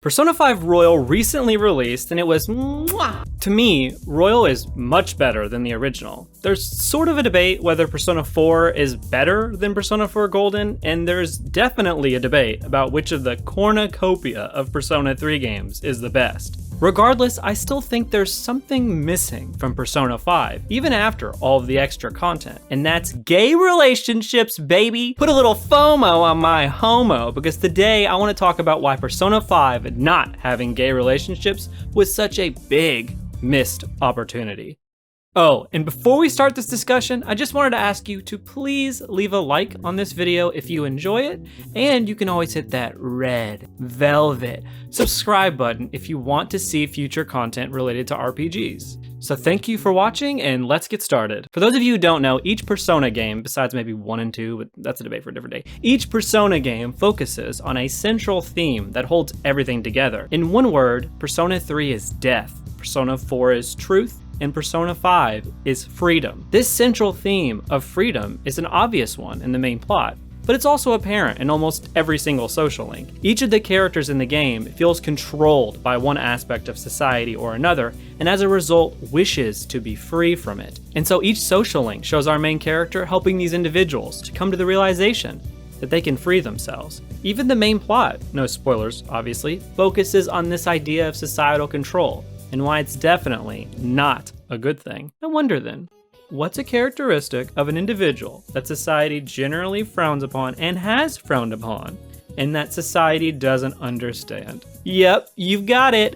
Persona 5 Royal recently released, and it was mwah! To me, Royal is much better than the original. There's sort of a debate whether Persona 4 is better than Persona 4 Golden, and there's definitely a debate about which of the cornucopia of Persona 3 games is the best. Regardless, I still think there's something missing from Persona 5, even after all of the extra content, and that's gay relationships, baby! Put a little FOMO on my homo, because today I want to talk about why Persona 5 not having gay relationships was such a big missed opportunity. Oh, and before we start this discussion, I just wanted to ask you to please leave a like on this video if you enjoy it, and you can always hit that red velvet subscribe button if you want to see future content related to RPGs. So thank you for watching, and let's get started. For those of you who don't know, each Persona game, besides maybe 1 and 2, but that's a debate for a different day, each Persona game focuses on a central theme that holds everything together. In one word, Persona 3 is death, Persona 4 is truth, and Persona 5 is freedom. This central theme of freedom is an obvious one in the main plot, but it's also apparent in almost every single social link. Each of the characters in the game feels controlled by one aspect of society or another, and as a result wishes to be free from it. And so each social link shows our main character helping these individuals to come to the realization that they can free themselves. Even the main plot, no spoilers obviously, focuses on this idea of societal control, and why it's definitely not a good thing. I wonder then, what's a characteristic of an individual that society generally frowns upon and has frowned upon, and that society doesn't understand? Yep, you've got it.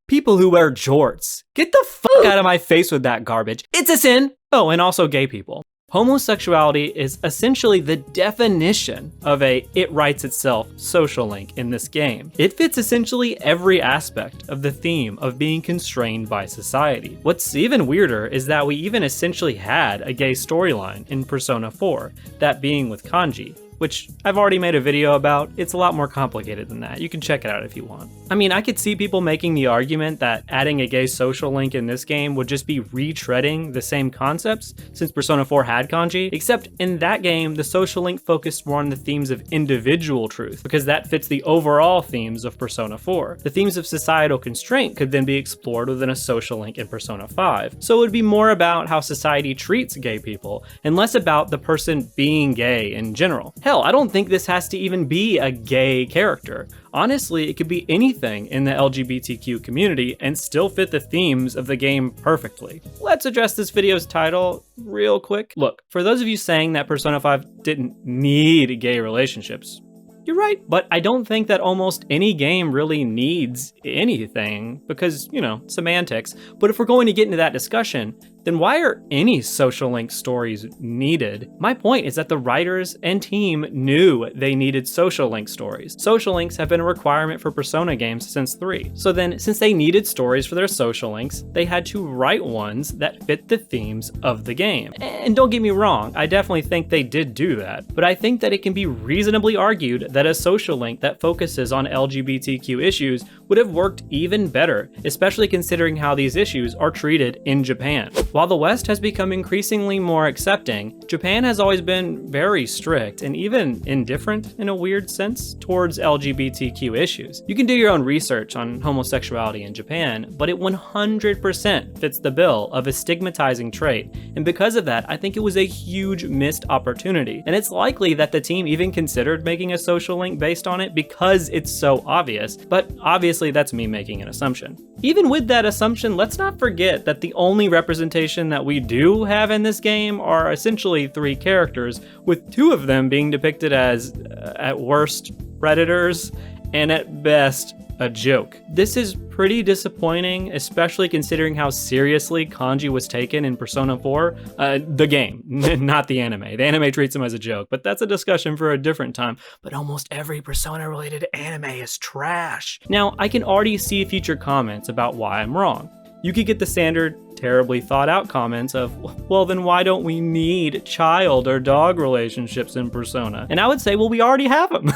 People who wear jorts. Get the fuck out of my face with that garbage. It's a sin. Oh, and also gay people. Homosexuality is essentially the definition of a it writes itself social link in this game. It fits essentially every aspect of the theme of being constrained by society. What's even weirder is that we even essentially had a gay storyline in Persona 4, that being with Kanji, which I've already made a video about. It's a lot more complicated than that. You can check it out if you want. I mean, I could see people making the argument that adding a gay social link in this game would just be retreading the same concepts, since Persona 4 had Kanji, except in that game, the social link focused more on the themes of individual truth, because that fits the overall themes of Persona 4. The themes of societal constraint could then be explored within a social link in Persona 5. So it would be more about how society treats gay people, and less about the person being gay in general. Hell, I don't think this has to even be a gay character. Honestly, it could be anything in the LGBTQ community and still fit the themes of the game perfectly. Let's address this video's title real quick. Look, for those of you saying that Persona 5 didn't need gay relationships, you're right, but I don't think that almost any game really needs anything because, you know, semantics. But if we're going to get into that discussion, then why are any social link stories needed? My point is that the writers and team knew they needed social link stories. Social links have been a requirement for Persona games since 3. So then, since they needed stories for their social links, they had to write ones that fit the themes of the game. And don't get me wrong, I definitely think they did do that, but I think that it can be reasonably argued that a social link that focuses on LGBTQ issues would have worked even better, especially considering how these issues are treated in Japan. While the West has become increasingly more accepting, Japan has always been very strict and even indifferent in a weird sense towards LGBTQ issues. You can do your own research on homosexuality in Japan, but it 100% fits the bill of a stigmatizing trait, and because of that, I think it was a huge missed opportunity. And it's likely that the team even considered making a social link based on it because it's so obvious, but obviously that's me making an assumption. Even with that assumption, let's not forget that the only representation that we do have in this game are essentially 3 characters, with 2 of them being depicted as, at worst, predators, and at best, a joke. This is pretty disappointing, especially considering how seriously Kanji was taken in Persona 4. The game, not the anime. The anime treats him as a joke, but that's a discussion for a different time. But almost every Persona-related anime is trash. Now, I can already see future comments about why I'm wrong. You could get the standard terribly thought out comments of, well, then why don't we need child or dog relationships in Persona? And I would say, well, we already have them.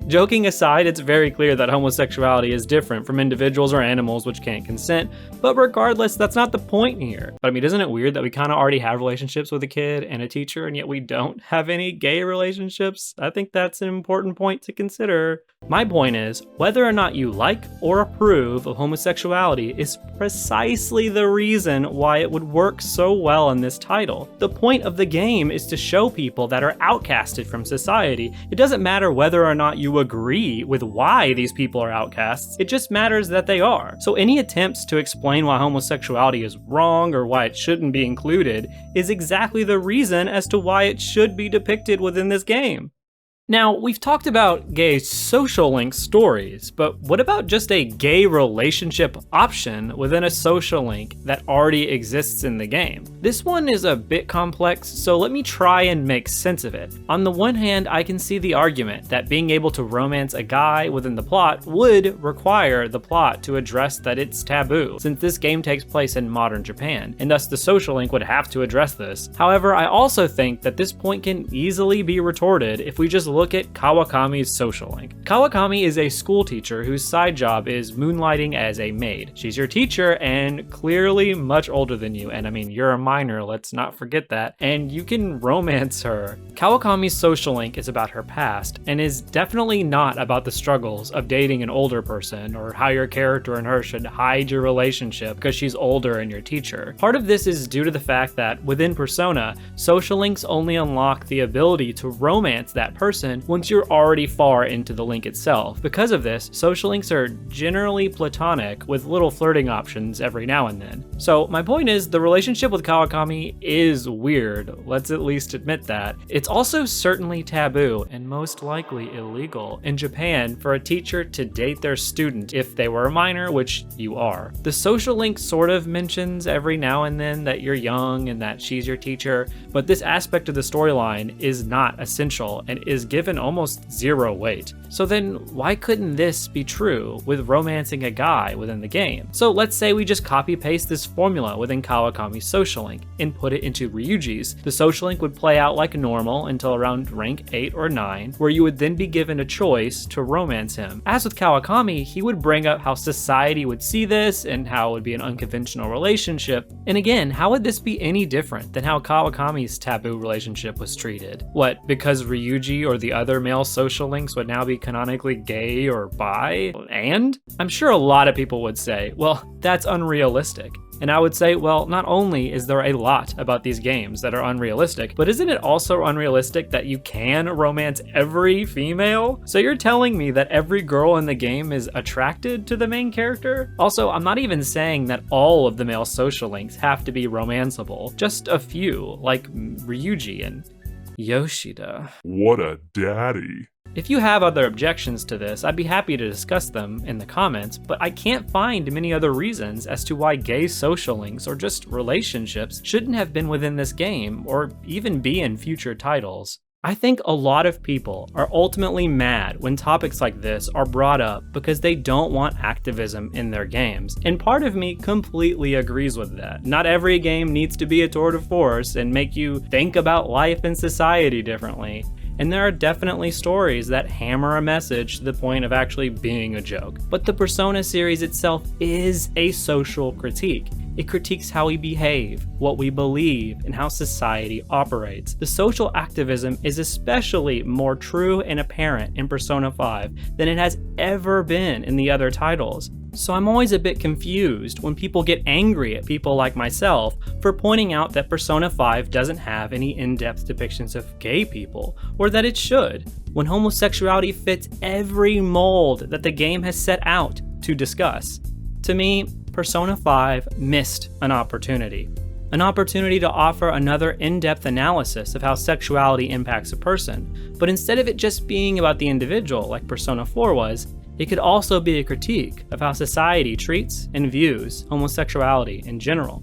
Joking aside, it's very clear that homosexuality is different from individuals or animals which can't consent, but regardless, that's not the point here. But I mean, isn't it weird that we kind of already have relationships with a kid and a teacher, and yet we don't have any gay relationships? I think that's an important point to consider. My point is, whether or not you like or approve of homosexuality is precisely the reason why it would work so well in this title. The point of the game is to show people that are outcasted from society. It doesn't matter whether or not you agree with why these people are outcasts, it just matters that they are. So any attempts to explain why homosexuality is wrong or why it shouldn't be included is exactly the reason as to why it should be depicted within this game. Now, we've talked about gay social link stories, but what about just a gay relationship option within a social link that already exists in the game? This one is a bit complex, so let me try and make sense of it. On the one hand, I can see the argument that being able to romance a guy within the plot would require the plot to address that it's taboo, since this game takes place in modern Japan, and thus the social link would have to address this. However, I also think that this point can easily be retorted if we just look at Kawakami's social link. Kawakami is a school teacher whose side job is moonlighting as a maid. She's your teacher and clearly much older than you, and I mean, you're a minor, let's not forget that, and you can romance her. Kawakami's social link is about her past, and is definitely not about the struggles of dating an older person, or how your character and her should hide your relationship because she's older and your teacher. Part of this is due to the fact that within Persona, social links only unlock the ability to romance that person once you're already far into the link itself. Because of this, social links are generally platonic with little flirting options every now and then. So my point is, the relationship with Kawakami is weird, let's at least admit that. It's also certainly taboo, and most likely illegal, in Japan for a teacher to date their student if they were a minor, which you are. The social link sort of mentions every now and then that you're young and that she's your teacher, but this aspect of the storyline is not essential and is given almost zero weight. So then why couldn't this be true with romancing a guy within the game? So let's say we just copy paste this formula within Kawakami's social link and put it into Ryuji's. The social link would play out like normal until around rank 8 or 9, where you would then be given a choice to romance him. As with Kawakami, he would bring up how society would see this and how it would be an unconventional relationship. And again, how would this be any different than how Kawakami's taboo relationship was treated? What, because Ryuji or the other male social links would now be canonically gay or bi? And I'm sure a lot of people would say, well, that's unrealistic. And I would say, well, not only is there a lot about these games that are unrealistic, but isn't it also unrealistic that you can romance every female? So you're telling me that every girl in the game is attracted to the main character? Also, I'm not even saying that all of the male social links have to be romanceable. Just a few, like Ryuji and Yoshida. What a daddy. If you have other objections to this, I'd be happy to discuss them in the comments, but I can't find many other reasons as to why gay social links or just relationships shouldn't have been within this game or even be in future titles. I think a lot of people are ultimately mad when topics like this are brought up because they don't want activism in their games, and part of me completely agrees with that. Not every game needs to be a tour de force and make you think about life and society differently. And there are definitely stories that hammer a message to the point of actually being a joke. But the Persona series itself is a social critique. It critiques how we behave, what we believe, and how society operates. The social activism is especially more true and apparent in Persona 5 than it has ever been in the other titles. So I'm always a bit confused when people get angry at people like myself for pointing out that Persona 5 doesn't have any in-depth depictions of gay people, or that it should, when homosexuality fits every mold that the game has set out to discuss. To me, Persona 5 missed an opportunity to offer another in-depth analysis of how sexuality impacts a person, but instead of it just being about the individual like Persona 4 was, it could also be a critique of how society treats and views homosexuality in general.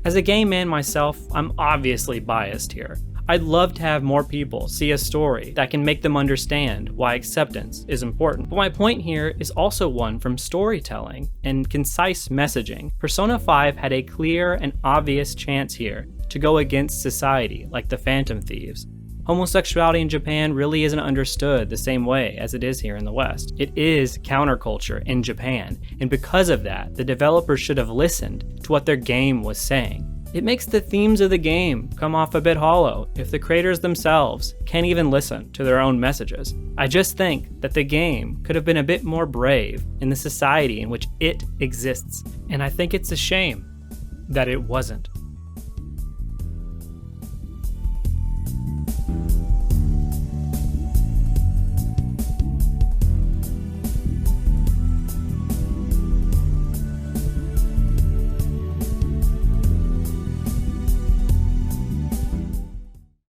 As a gay man myself, I'm obviously biased here. I'd love to have more people see a story that can make them understand why acceptance is important. But my point here is also one from storytelling and concise messaging. Persona 5 had a clear and obvious chance here to go against society, like the Phantom Thieves. Homosexuality in Japan really isn't understood the same way as it is here in the West. It is counterculture in Japan, and because of that, the developers should have listened to what their game was saying. It makes the themes of the game come off a bit hollow if the creators themselves can't even listen to their own messages. I just think that the game could have been a bit more brave in the society in which it exists, and I think it's a shame that it wasn't.